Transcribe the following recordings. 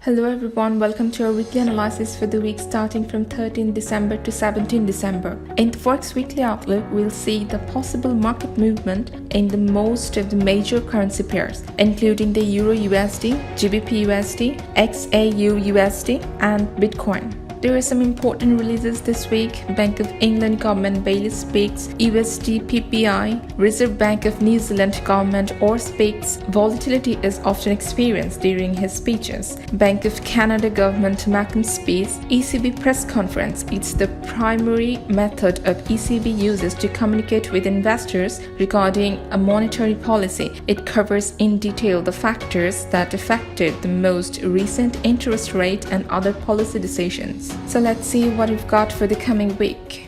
Hello everyone, welcome to our weekly analysis for the week starting from 13 December to 17 December. In the Forex Weekly Outlook, we'll see the possible market movement in the most of the major currency pairs, including the Euro USD, GBP USD, XAU USD, and Bitcoin. There are some important releases this week. Bank of England Government Bailey speaks, USD PPI, Reserve Bank of New Zealand Government or speaks. Volatility is often experienced during his speeches. Bank of Canada Government Macron speaks, ECB press conference. It's the primary method of ECB uses to communicate with investors regarding a monetary policy. It covers in detail the factors that affected the most recent interest rate and other policy decisions. So let's see what we've got for the coming week.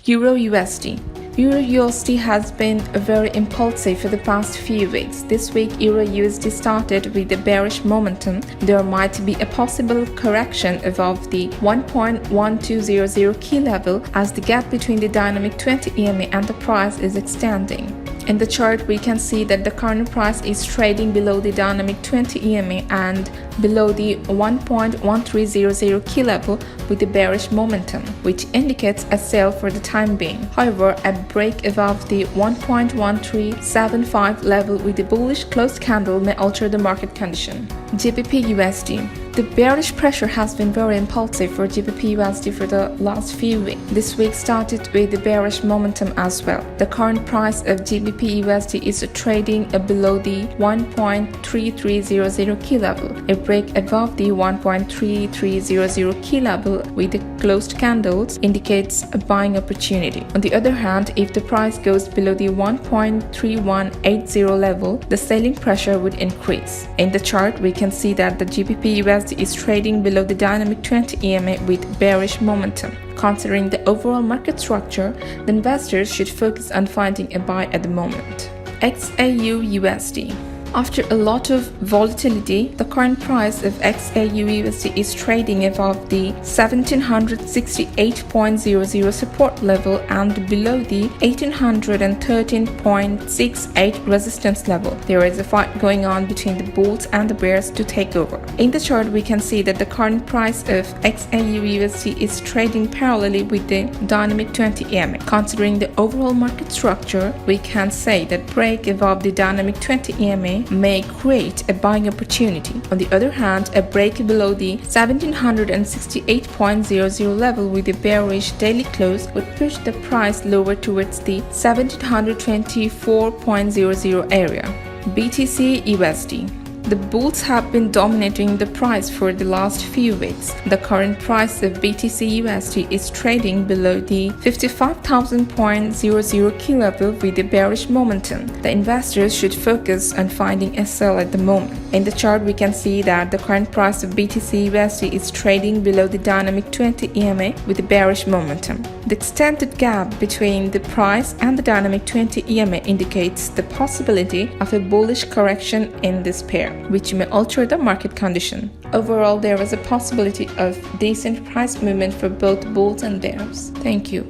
Euro USD. Euro USD has been very impulsive for the past few weeks. This week, Euro USD started with a bearish momentum. There might be a possible correction above the 1.1200 key level as the gap between the dynamic 20 EMA and the price is extending. In the chart, we can see that the current price is trading below the dynamic 20 EMA and below the 1.1300 key level with a bearish momentum, which indicates a sell for the time being. However, a break above the 1.1375 level with a bullish closed candle may alter the market condition. GBP USD. The bearish pressure has been very impulsive for GBP USD for the last few weeks. This week started with a bearish momentum as well. The current price of GBP USD is trading below the 1.3300 key level. A break above the 1.3300 key level with the closed candles indicates a buying opportunity. On the other hand, if the price goes below the 1.3180 level, the selling pressure would increase. In the chart, we can see that the GBP USD is trading below the dynamic 20 EMA with bearish momentum. Considering the overall market structure, the investors should focus on finding a buy at the moment. XAU USD. After a lot of volatility, the current price of XAU USD is trading above the 1768.00 support level and below the 1813.68 resistance level. There is a fight going on between the bulls and the bears to take over. In the chart, we can see that the current price of XAU USD is trading parallelly with the dynamic 20 EMA. Considering the overall market structure, we can say that break above the dynamic 20 EMA may create a buying opportunity. On the other hand, a break below the 1768.00 level with a bearish daily close would push the price lower towards the 1724.00 area. BTC USD. The bulls have been dominating the price for the last few weeks. The current price of BTC USD is trading below the 55,000.00 key level with a bearish momentum. The investors should focus on finding a sell at the moment. In the chart, we can see that the current price of BTC USD is trading below the dynamic 20 EMA with a bearish momentum. The extended gap between the price and the dynamic 20 EMA indicates the possibility of a bullish correction in this pair, which may alter the market condition. Overall, there is a possibility of decent price movement for both bulls and bears. Thank you.